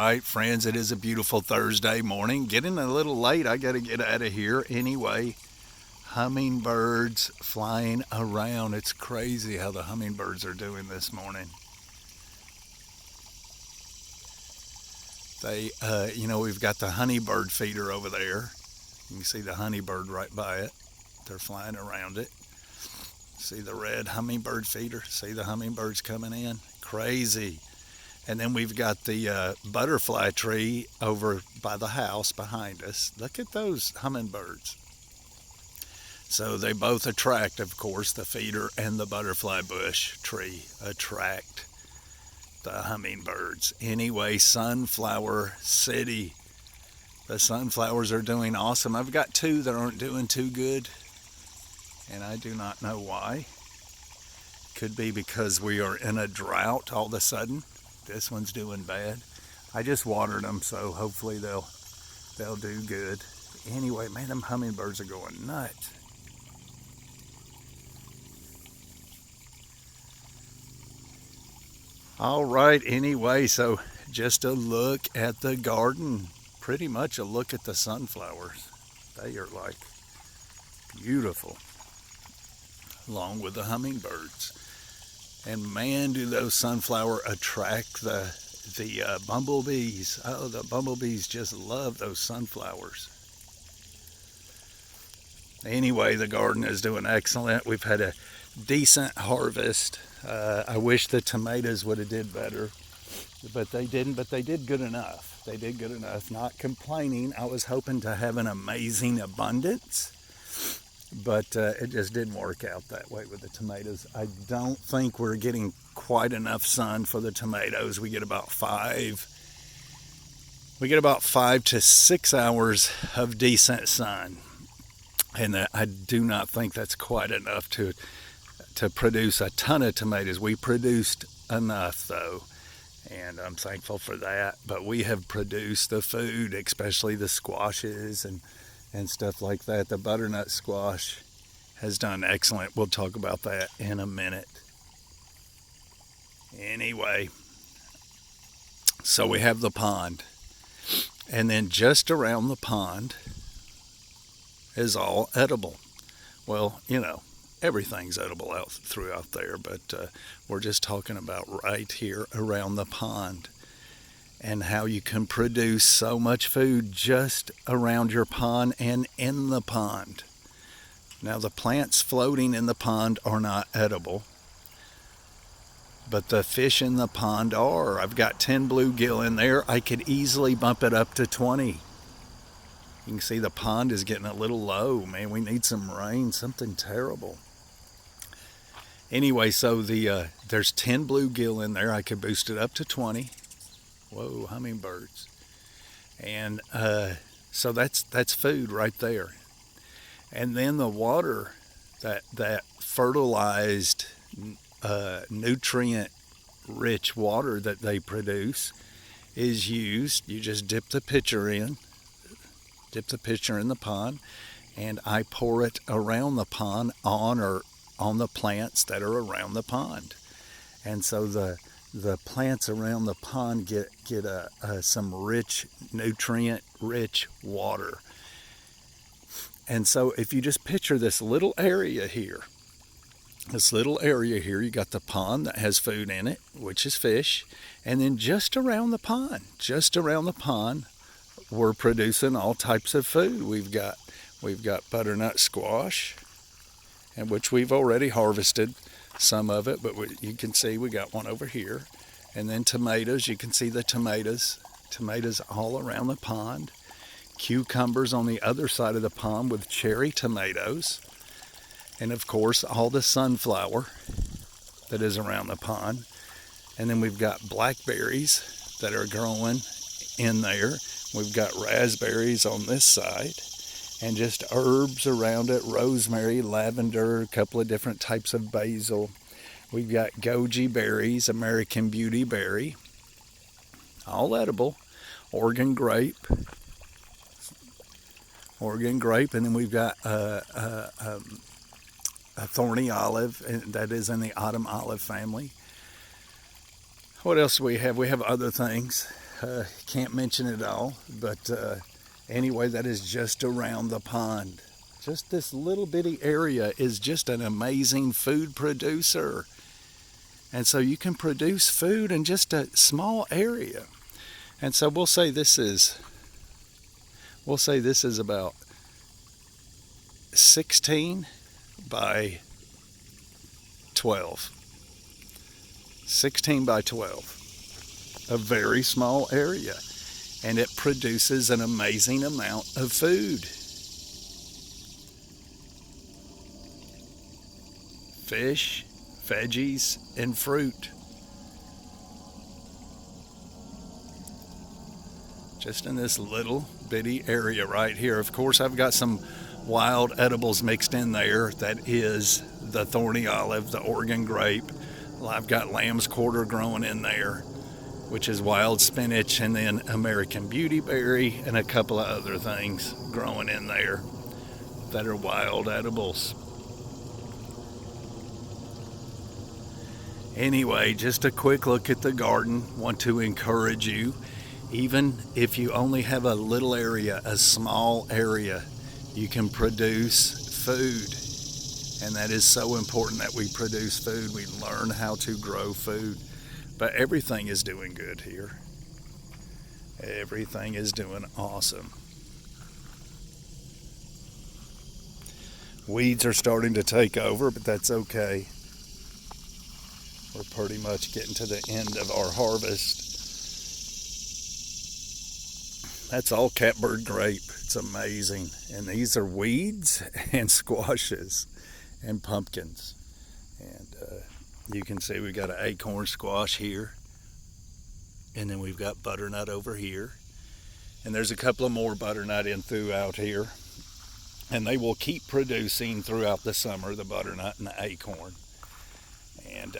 right, friends, it is a beautiful Thursday morning. Getting a little late. I got to get out of here anyway. Hummingbirds flying around. It's crazy how the hummingbirds are doing this morning. We've got the honeybird feeder over there. You can see the honeybird right by it. They're flying around it. See the red hummingbird feeder? See the hummingbirds coming in? Crazy. And then we've got the butterfly tree over by the house behind us. Look at those hummingbirds. So they both attract, of course, the feeder and the butterfly bush tree attract the hummingbirds. Anyway, Sunflower City. The sunflowers are doing awesome. I've got two that aren't doing too good, and I do not know why. Could be because we are in a drought all of a sudden. This one's doing bad. I just watered them, so hopefully they'll do good. Anyway, man, them hummingbirds are going nuts. All right, anyway, so just a look at the garden. Pretty much a look at the sunflowers. They are like beautiful, along with the hummingbirds. And man, do those sunflower attract the bumblebees. Oh, the bumblebees just love those sunflowers. Anyway, the garden is doing excellent. We've had a decent harvest. I wish the tomatoes would have did better, but they didn't. But they did good enough. They did good enough. Not complaining. I was hoping to have an amazing abundance, but it just didn't work out that way with the tomatoes. I don't think we're getting quite enough sun for the tomatoes. We get about 5 to 6 hours of decent sun, and I do not think that's quite enough to produce a ton of tomatoes. We produced enough though, and I'm thankful for that. But we have produced the food, especially the squashes and stuff like that. The butternut squash has done excellent. We'll talk about that in a minute. Anyway, so we have the pond, and then just around the pond is all edible. Well, everything's edible throughout there, but we're just talking about right here around the pond, and how you can produce so much food just around your pond and in the pond. Now, the plants floating in the pond are not edible, but the fish in the pond are. I've got 10 bluegill in there. I could easily bump it up to 20. You can see the pond is getting a little low. Man, we need some rain, something terrible. Anyway, so there's 10 bluegill in there. I could boost it up to 20. Whoa, hummingbirds. And so that's food right there. And then the water, that fertilized, nutrient-rich water that they produce is used. You just dip the pitcher in the pond, and I pour it around the pond on the plants that are around the pond. And so the plants around the pond get some rich, nutrient-rich water. And so if you just picture this little area here, you got the pond that has food in it, which is fish, and then just around the pond, we're producing all types of food. We've got butternut squash, and which we've already harvested some of it, but you can see we got one over here. And then tomatoes, you can see the tomatoes all around the pond. Cucumbers on the other side of the pond with cherry tomatoes. And of course, all the sunflower that is around the pond. And then we've got blackberries that are growing in there. We've got raspberries on this side, and just herbs around it, rosemary, lavender, a couple of different types of basil. We've got goji berries, American beauty berry, all edible, Oregon grape, and then we've got a thorny olive, and that is in the autumn olive family. What else do we have? We have other things. Can't mention it all, but anyway, that is just around the pond. Just this little bitty area is just an amazing food producer. And so you can produce food in just a small area. And so we'll say this is about 16 by 12. 16 by 12. A very small area. And it produces an amazing amount of food. Fish, veggies, and fruit. Just in this little bitty area right here. Of course, I've got some wild edibles mixed in there. That is the thorny olive, the Oregon grape. I've got lamb's quarter growing in there, which is wild spinach, and then American beautyberry and a couple of other things growing in there that are wild edibles. Anyway, just a quick look at the garden. Want to encourage you, even if you only have a little area, a small area, you can produce food. And that is so important that we produce food. We learn how to grow food. But everything is doing good here. Everything is doing awesome. Weeds are starting to take over, but that's okay. We're pretty much getting to the end of our harvest. That's all catbird grape. It's amazing. And these are weeds and squashes and pumpkins. And you can see we got an acorn squash here. And then we've got butternut over here. And there's a couple of more butternut in throughout here. And they will keep producing throughout the summer, the butternut and the acorn. And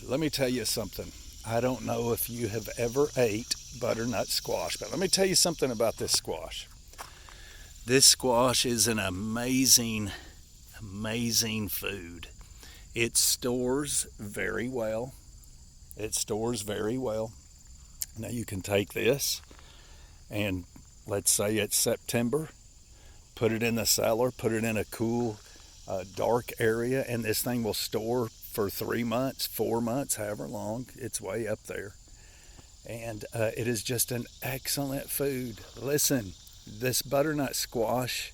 let me tell you something. I don't know if you have ever ate butternut squash, but let me tell you something about this squash. This squash is an amazing, amazing food. It stores very well. It stores very well. Now you can take this and let's say it's September, put it in the cellar, put it in a cool, dark area, and this thing will store for 3 months, 4 months, however long. It's way up there. And it is just an excellent food. Listen, this butternut squash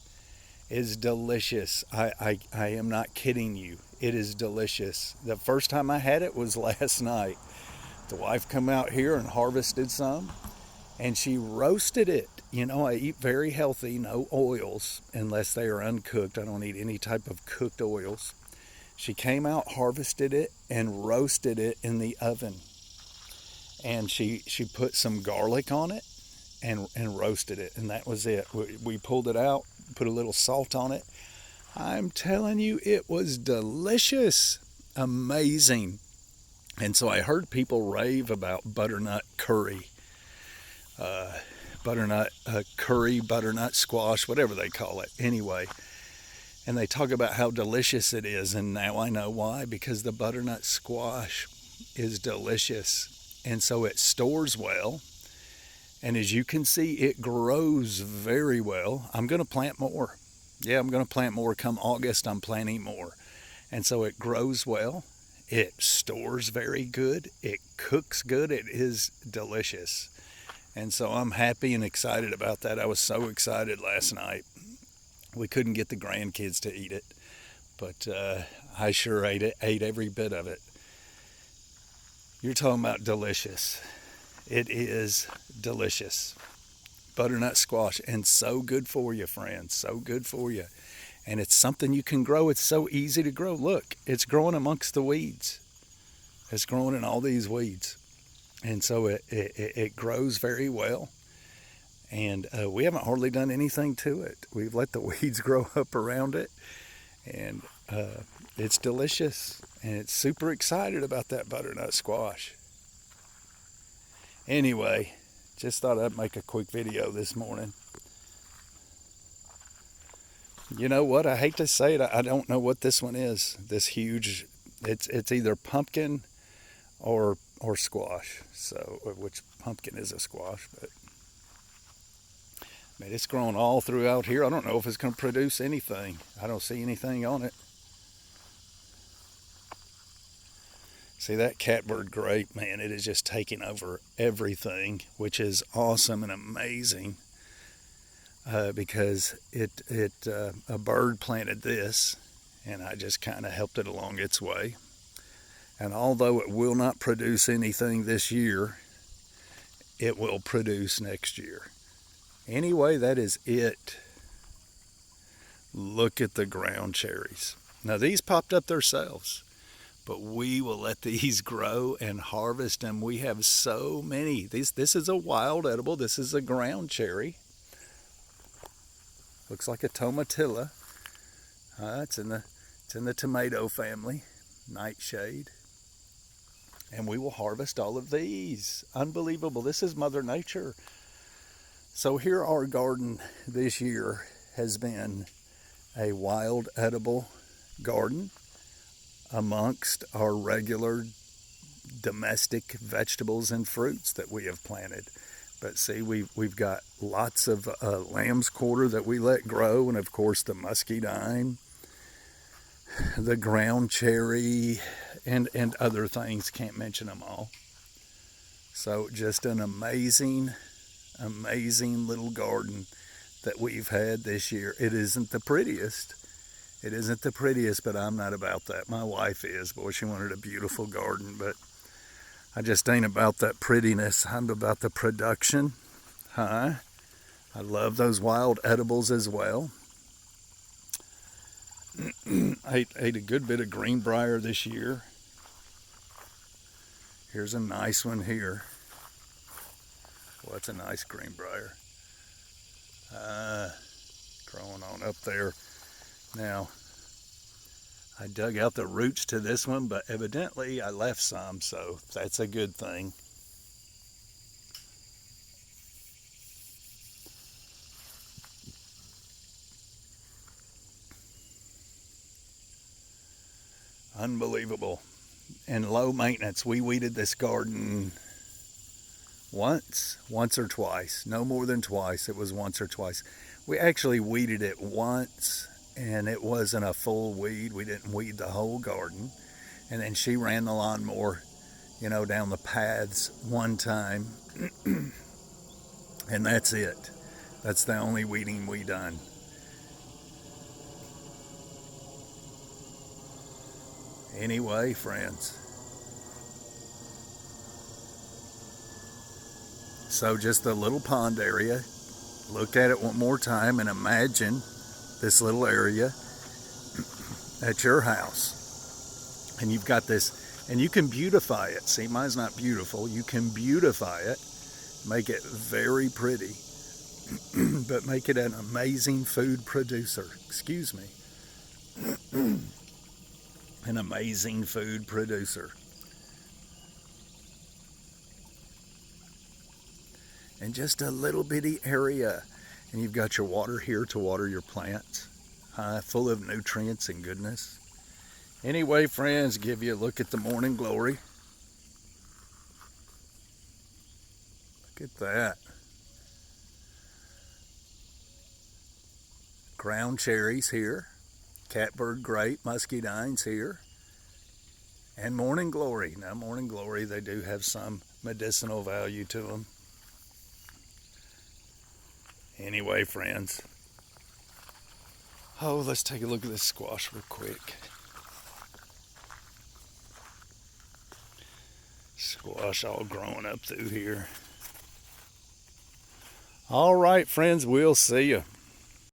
is delicious. I am not kidding you. It is delicious. The first time I had it was last night. The wife come out here and harvested some, and she roasted it. You know, I eat very healthy, no oils, unless they are uncooked. I don't eat any type of cooked oils. She came out, harvested it, and roasted it in the oven. And she put some garlic on it and roasted it, and that was it. We pulled it out, put a little salt on it. I'm telling you, it was delicious, amazing. And so I heard people rave about butternut curry, butternut squash, whatever they call it. Anyway, and they talk about how delicious it is, and now I know why, because the butternut squash is delicious, and so it stores well, and as you can see, it grows very well. I'm going to plant more. Yeah, I'm going to plant more. Come August, I'm planting more. And so it grows well, it stores very good, it cooks good, it is delicious. And so I'm happy and excited about that. I was so excited last night. We couldn't get the grandkids to eat it, but I sure ate every bit of it. You're talking about delicious. It is delicious. Butternut squash, and so good for you, friends, so good for you. And it's something you can grow. It's so easy to grow. Look, it's growing amongst the weeds. It's growing in all these weeds. And so it grows very well. And we haven't hardly done anything to it. We've let the weeds grow up around it. And it's delicious. And it's super excited about that butternut squash. Anyway, just thought I'd make a quick video this morning. You know what? I hate to say it. I don't know what this one is. This huge, it's either pumpkin or squash. So, which pumpkin is a squash, but man, it's growing all throughout here. I don't know if it's going to produce anything. I don't see anything on it. See that catbird grape, man, it is just taking over everything, which is awesome and amazing because a bird planted this, and I just kind of helped it along its way. And although it will not produce anything this year, it will produce next year. Anyway, that is it. Look at the ground cherries. Now these popped up themselves, but we will let these grow and harvest them. We have so many. This is a wild edible. This is a ground cherry. Looks like a tomatilla. It's in the tomato family, nightshade. And we will harvest all of these. Unbelievable. This is Mother Nature. So here our garden this year has been a wild edible garden amongst our regular domestic vegetables and fruits that we have planted. But see, we've got lots of lamb's quarter that we let grow, and of course the muscadine, the ground cherry, and other things. Can't mention them all. So just an amazing little garden that we've had this year. It isn't the prettiest. But I'm not about that. My wife is. Boy, she wanted a beautiful garden, but I just ain't about that prettiness. I'm about the production. I love those wild edibles as well. I ate a good bit of greenbrier this year. Here's a nice one here. Well, that's a nice greenbrier. Growing on up there. Now, I dug out the roots to this one, but evidently I left some, so that's a good thing. Unbelievable. And low maintenance. We weeded this garden once or twice. No more than twice. It was once or twice. We actually weeded it once, and it wasn't a full weed. We didn't weed the whole garden. And then she ran the lawnmower, down the paths one time. And that's it. That's the only weeding we done. Anyway, friends. So just a little pond area. Look at it one more time and imagine this little area at your house. And you've got this, and you can beautify it. See, mine's not beautiful. You can beautify it, make it very pretty, but make it an amazing food producer. Excuse me. An amazing food producer. And just a little bitty area. And you've got your water here to water your plants, full of nutrients and goodness. Anyway, friends, give you a look at the morning glory. Look at that. Ground cherries here. Catbird grape, muscadines here. And morning glory. Now, morning glory, they do have some medicinal value to them. Anyway, friends. Oh, let's take a look at this squash real quick. Squash all growing up through here. All right, friends, we'll see you.